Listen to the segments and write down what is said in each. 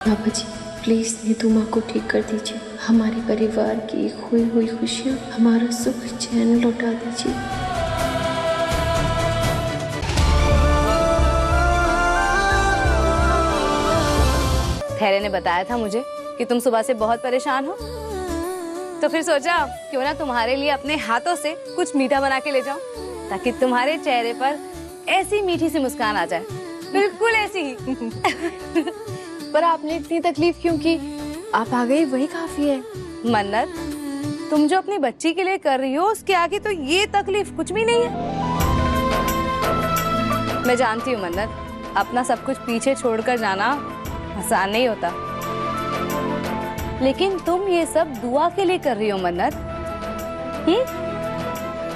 बाबा जी please Neetu माँ को ठीक कर दीजिए, हमारे परिवार की खोई हुई खुशियाँ, हमारा सुख चैन लौटा दीजिए। धैर्य ने बताया था मुझे कि तुम सुबह से बहुत परेशान हो, तो फिर सोचा क्यों ना तुम्हारे लिए अपने हाथों से कुछ मीठा बना के ले जाऊं, ताकि तुम्हारे चेहरे पर ऐसी मीठी सी मुस्कान आ जाए, बिल्कुल ऐसी ही। पर आपने इतनी तकलीफ क्यों की? आप आ गई वही काफी है। मन्नत, तुम जो अपनी बच्ची के लिए कर रही हो उसके आगे तो ये तकलीफ कुछ भी नहीं है। मैं जानती हूँ मन्नत, अपना सब कुछ पीछे छोड़कर जाना आसान नहीं होता, लेकिन तुम ये सब दुआ के लिए कर रही हो मन्नत।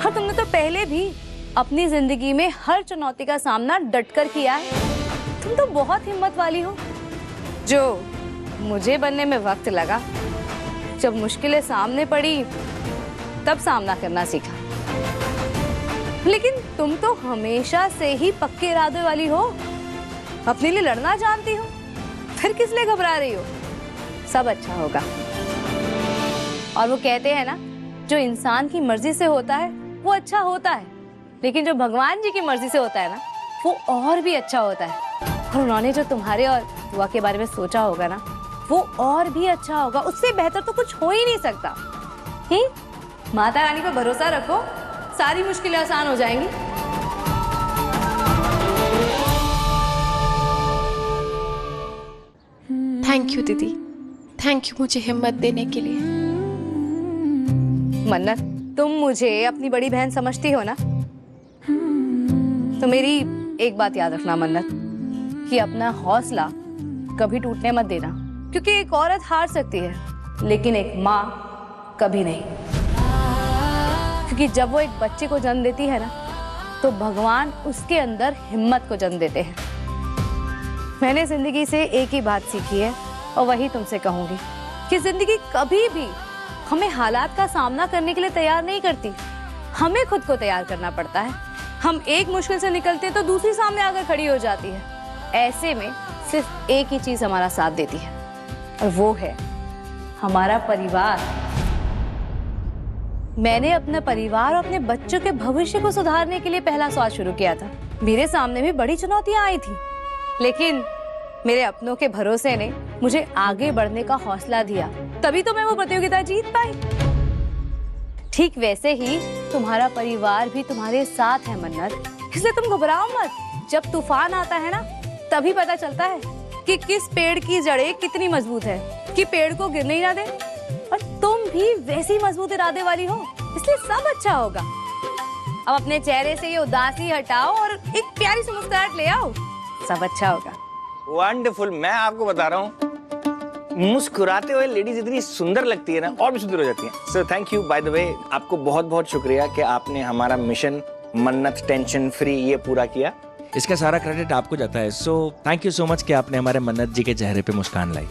हाँ, तुमने तो पहले भी अपनी जिंदगी में हर चुनौती का सामना डटकर किया है। तुम तो बहुत हिम्मत वाली हो। जो मुझे बनने में वक्त लगा, जब मुश्किलें सामने पड़ी तब सामना करना सीखा, लेकिन तुम तो हमेशा से ही पक्के इरादे वाली हो, अपने लिए लड़ना जानती हो, फिर किस लिए घबरा रही हो? सब अच्छा होगा। और वो कहते हैं ना, जो इंसान की मर्जी से होता है वो अच्छा होता है, लेकिन जो भगवान जी की मर्जी से होता है ना वो और भी अच्छा होता है। और उन्होंने जो तुम्हारे और दुआ के बारे में सोचा होगा ना वो और भी अच्छा होगा, उससे बेहतर तो कुछ हो ही नहीं सकता। माता रानी पर भरोसा रखो, सारी मुश्किलें आसान हो जाएंगी। थैंक यू दीदी, थैंक यू मुझे हिम्मत देने के लिए। मन्नत, तुम मुझे अपनी बड़ी बहन समझती हो ना, तो मेरी एक बात याद रखना मन्नत, कि अपना हौसला कभी टूटने मत देना, क्योंकि एक औरत हार सकती है लेकिन एक माँ कभी नहीं। क्योंकि जब वो एक बच्चे को जन्म देती है ना तो भगवान उसके अंदर हिम्मत को जन्म देते हैं। मैंने जिंदगी से एक ही बात सीखी है और वही तुमसे कहूंगी कि जिंदगी कभी भी हमें हालात का सामना करने के लिए तैयार नहीं करती, हमें खुद को तैयार करना पड़ता है। हम एक मुश्किल से निकलते हैं तो दूसरी सामने आकर खड़ी हो जाती है। ऐसे में सिर्फ एक ही चीज हमारा साथ देती है और वो है हमारा परिवार। मैंने अपने परिवार और अपने बच्चों के भविष्य को सुधारने के लिए पहला सवाल शुरू किया था। मेरे सामने भी बड़ी चुनौतियां आई थी, लेकिन मेरे अपनों के भरोसे ने मुझे आगे बढ़ने का हौसला दिया, तभी तो मैं वो प्रतियोगिता जीत पाई। ठीक वैसे ही तुम्हारा परिवार भी तुम्हारे साथ है मन्नत, इसलिए तुम घबराओ मत। जब तूफान आता है ना तभी पता चलता है कि किस पेड़ की जड़ें कितनी मजबूत है कि पेड़ को गिरने ही ना दे। और तुम भी वैसी मजबूत इरादे वाली हो, इसलिए सब अच्छा होगा। अब अपने चेहरे से ये उदासी हटाओ और एक प्यारी सी मुस्कुराहट ले आओ, सब अच्छा होगा। वंडरफुल। मैं आपको बता रहा हूँ, मुस्कुराते हुए लेडीज इतनी सुंदर लगती है ना, और भी सुंदर हो जाती हैं। So thank you. By the way, आपको बहुत बहुत शुक्रिया कि आपने हमारा मिशन मन्नत टेंशन फ्री ये पूरा किया। इसका सारा क्रेडिट आपको जाता है। So thank you so much कि आपने हमारे मन्नत जी के चेहरे पे मुस्कान लाई।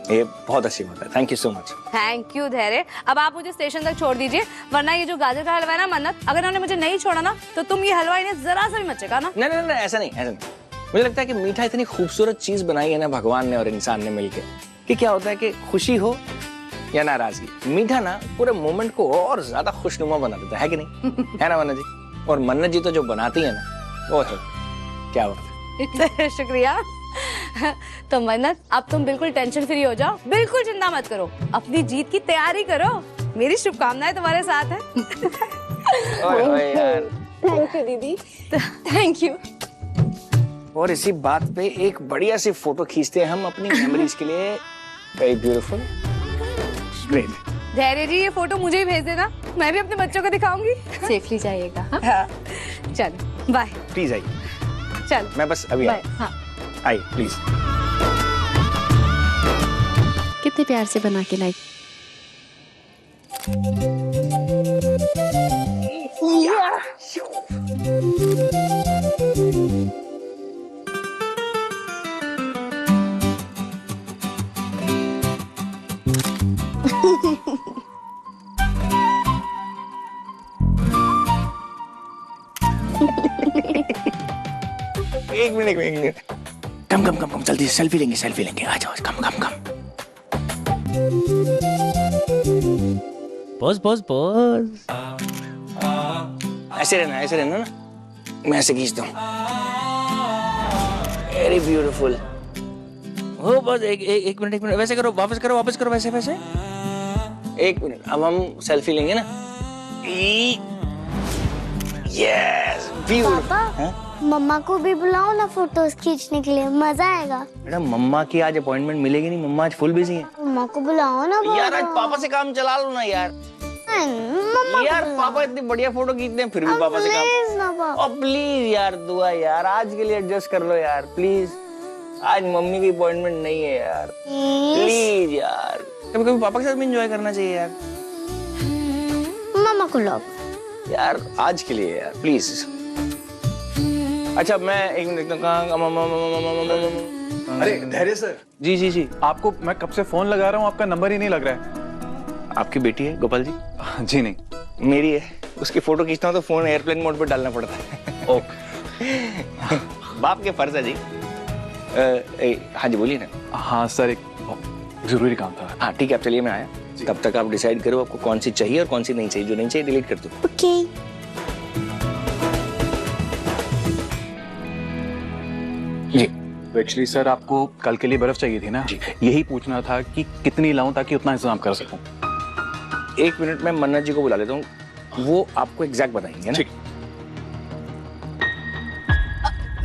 ये बहुत अच्छी बात है। Thank you so much. Thank you धैर्य। अब आप मुझे स्टेशन तक छोड़ दीजिए, वरना ये जो गाजर का हलवा है ना मन्नत, अगर उन्होंने मुझे नहीं छोड़ा ना तो तुम ये हलवा इन्हें जरा सा भी मत चखा ना। नहीं नहीं नहीं, ऐसा नहीं, ऐसा नहीं। मुझे लगता है कि मीठा इतनी खूबसूरत चीज बनाई है ना भगवान ने और इंसान ने मिलकर, कि क्या होता है कि खुशी हो या नाराजगी, मीठा ना पूरे मोमेंट को और ज्यादा खुशनुमा बना देता है कि नहीं? है ना मन्नत जी? और मन्नत जी तो जो बनाती है ना, वो है क्या बात है। शुक्रिया। तो मन्नत, अब तुम बिल्कुल टेंशन फ्री हो जाओ, बिल्कुल चिंता मत करो, अपनी जीत की तैयारी करो। मेरी शुभकामनाएं तुम्हारे साथ है। ओए यार, थैंक यू दीदी, थैंक यू। और इसी बात पे एक बढ़िया सी फोटो खींचते हैं हम अपनी मेमोरीज के लिए। Very beautiful, great. धैर्य जी, ये फोटो मुझे ही भेज देना, मैं भी अपने बच्चों को दिखाऊंगी। सेफली जाइएगा। हाँ। चलो बाय। प्लीज आइए। चल मैं बस अभी बाय। हाँ। आइए प्लीज। कितने प्यार से बना के लाई। एक मिनट। कम जल्दी सेल्फी लेंगे आ जाओ कम पोज ऐसे रहना ना, मैं ऐसे खींचता हूँ। Very beautiful. हो बस एक मिनट वैसे करो, वापस करो वैसे। एक मिनट, अब हम सेल्फी लेंगे ना। Yes beautiful. पापा मम्मा को भी बुलाओ ना फोटोज खींचने के लिए, मजा आएगा। बेटा मम्मा की आज अपॉइंटमेंट मिलेगी नहीं, मम्मा आज फुल बिजी है। मम्मा को बुलाओ ना यार आज पापा से काम चला लो ना यार। मम्मा यार पापा इतनी बढ़िया फोटो खींचते हैं फिर भी पापा से काम। प्लीज ना पापा। प्लीज यार दुआ यार, आज के लिए एडजस्ट कर लो यार प्लीज। आज मम्मी की अपॉइंटमेंट नहीं है यार, प्लीज यार। कभी पापा के साथ भी एंजॉय करना चाहिए यार। मम्मा को लो यार आज के लिए यार प्लीज। अच्छा मैं एक मिनट अरे धैर्य सर। जी आपको मैं कब से फोन लगा रहा हूँ, आपका नंबर ही नहीं लग रहा है। आपकी बेटी है गोपाल जी? जी नहीं, मेरी है। उसकी फोटो खींचता हूँ तो फोन एयरप्लेन मोड पे डालना पड़ता है। ओके। बाप के फर्ज है जी। हाँ जी बोलिए ना। हाँ सर, एक जरूरी काम था। हाँ ठीक है, आप चलिए मैं आया। तब तक आप डिसाइड करो आपको कौन सी चाहिए और कौन सी नहीं चाहिए। जो नहीं चाहिए डिलीट कर दो। ओके। जी तो एक्चुअली सर आपको कल के लिए बर्फ चाहिए थी ना, यही पूछना था कि कितनी लाऊं ताकि उतना इंतजाम कर सकूं। एक मिनट में मन्नत जी को बुला लेता हूँ, वो आपको एग्जैक्ट बताएंगे ना। ठीक।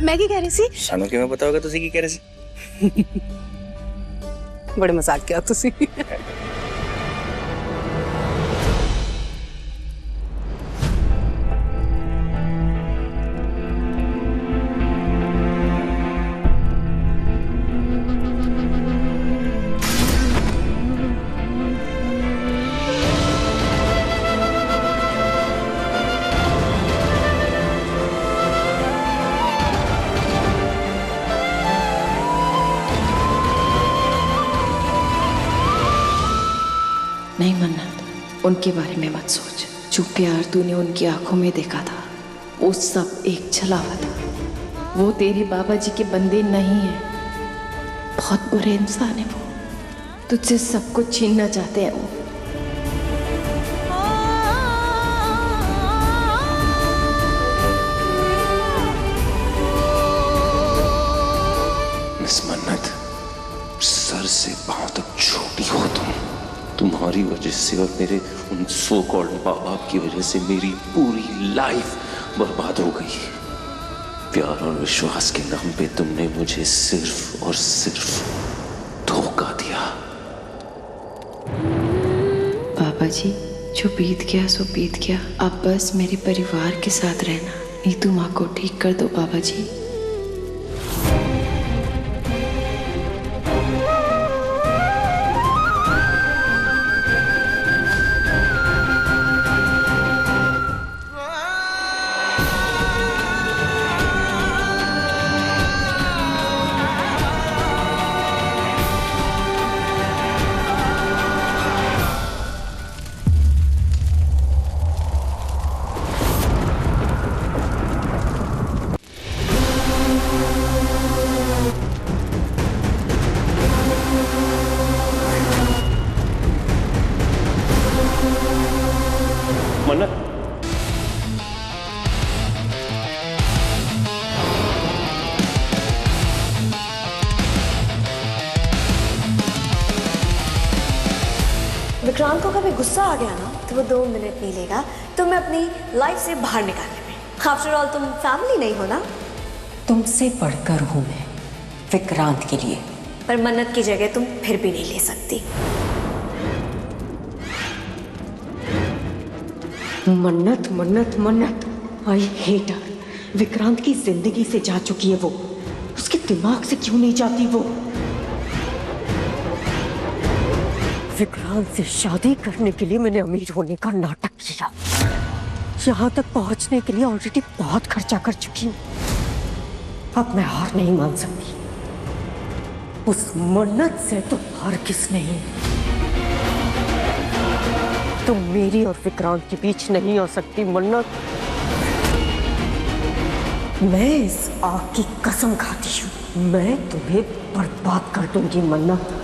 मैं क्या कह रही थी? सानू की मैं बताओगे तो की कह रहे सी। बड़े मजाक किया तुसी। नहीं मन्नत, उनके बारे में मत सोच। जो प्यार तूने उनकी आंखों में देखा था वो सब एक छलावा था। वो तेरे बाबा जी के बंदे नहीं है, बहुत बुरे इंसान है वो। तुझसे सब कुछ छीनना चाहते हैं वो। मिस मन्नत, सर से पांव तक छोटी हो तुम्हारी वजह से और मेरे उन सो कॉल्ड माँ बाप की वजह से मेरी पूरी लाइफ बर्बाद हो गई। प्यार और विश्वास के नाम पे तुमने मुझे सिर्फ और सिर्फ धोखा दिया। बाबा जी जो बीत गया सो बीत गया। अब बस मेरे परिवार के साथ रहना। नीतू माँ को ठीक कर दो बाबा जी। मन्नत, विक्रांत को कभी गुस्सा आ गया ना तो वो 2 मिनट नहीं लेगा तुम्हें अपनी लाइफ से बाहर निकालने में। आफ्टर ऑल तुम फैमिली नहीं हो ना। तुमसे बढ़कर हूं मैं विक्रांत के लिए। पर मन्नत की जगह तुम फिर भी नहीं ले सकती। मन्नत मन्नत मन्नत, आई हेट हर। विक्रांत की जिंदगी से जा चुकी है वो, उसके दिमाग से क्यों नहीं जाती वो। विक्रांत से शादी करने के लिए मैंने अमीर होने का नाटक किया। यहाँ तक पहुंचने के लिए ऑलरेडी बहुत खर्चा कर चुकी हूँ। अब मैं हार नहीं मान सकती। उस मन्नत से तो हार किस नहीं। तुम मेरी और विक्रांत के बीच नहीं आ सकती मन्नत। मैं इस आग की कसम खाती हूँ। मैं तुम्हें बर्बाद कर दूंगी मन्नत।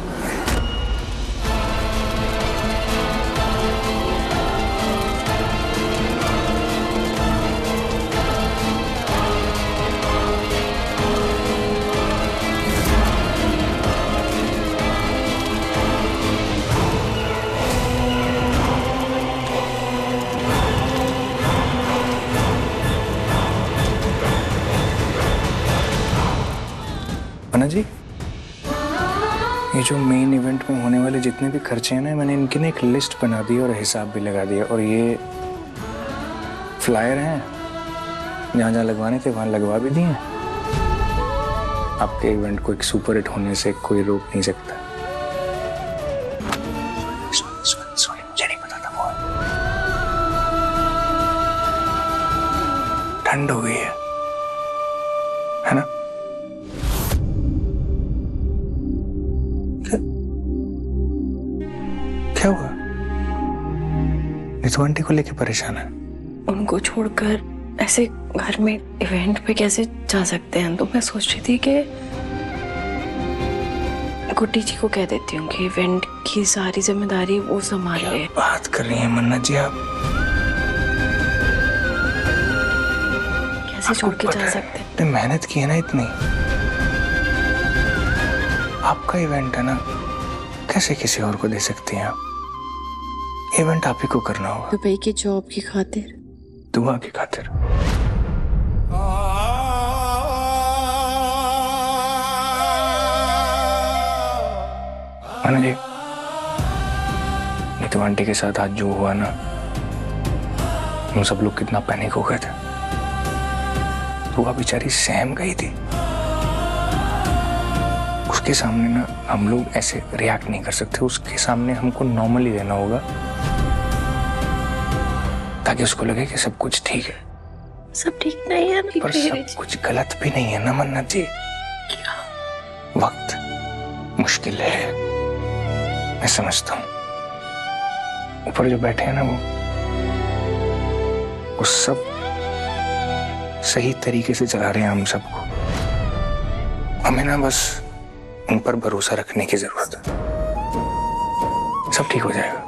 मन्नत जी, ये जो मेन इवेंट में होने वाले जितने भी खर्चे हैं ना, मैंने इनकी ना एक लिस्ट बना दी और हिसाब भी लगा दिया। और ये फ्लायर हैं, जहाँ जहाँ लगवाने थे वहाँ लगवा भी दिए। आपके इवेंट को एक सुपर हिट होने से कोई रोक नहीं सकता। सॉरी, मुझे नहीं पता था। वो ठंड हो गई है ना? क्या हुआ? नीतू आंटी को लेके परेशान है? उनको छोड़कर ऐसे घर में इवेंट पे कैसे जा सकते हैं? तो मैं सोच रही थी कि गुड्डी जी को कह देती हूँ कि इवेंट की सारी जिम्मेदारी वो संभाल ले। बात कर रही हैं मन्नत जी आप? कैसे छोड़ के जा सकते हैं? आपने मेहनत की है ना इतनी, आपका इवेंट है ना, कैसे किसी और को दे सकती हैं आप? इवेंट आप ही को करना होगा। दुबई की जॉब की खातिर, दुआ की खातिर। मन्नत जी, नीतू आंटी के साथ आज जो हुआ ना, हम सब लोग कितना पैनिक हो गए थे। दुआ बेचारी सहम गई थी। उसके सामने ना हम लोग ऐसे रिएक्ट नहीं कर सकते। उसके सामने हमको नॉर्मली रहना होगा ताकि उसको लगे कि सब कुछ ठीक है। सब ठीक नहीं है ना? पर सब कुछ गलत भी नहीं है ना मन्नत जी? क्या? वक्त मुश्किल है, मैं समझता हूँ। ऊपर जो बैठे हैं ना, वो सब सही तरीके से चला रहे हैं हम सबको। हमें ना बस उन पर भरोसा रखने की जरूरत है। सब ठीक हो जाएगा,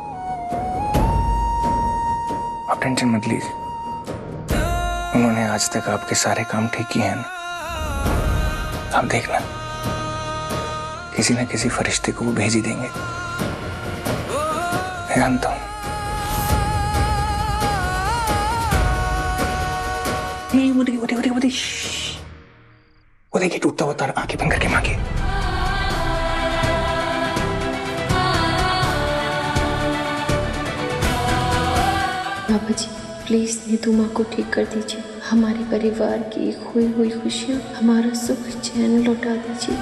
आप टेंशन मत लीजिए। उन्होंने आज तक आपके सारे काम ठीक किए हैं ना। आप देखना, किसी न किसी फरिश्ते को वो भेज ही देंगे, मैं जानता हूं। वो देखिए टूटता हुआ तार, आंखें बंद करके मांगे। बाबा जी, प्लीज नीतू माँ को ठीक कर दीजिए। हमारे परिवार की खोई हुई खुशियाँ, हमारा सुख चैन लौटा दीजिए।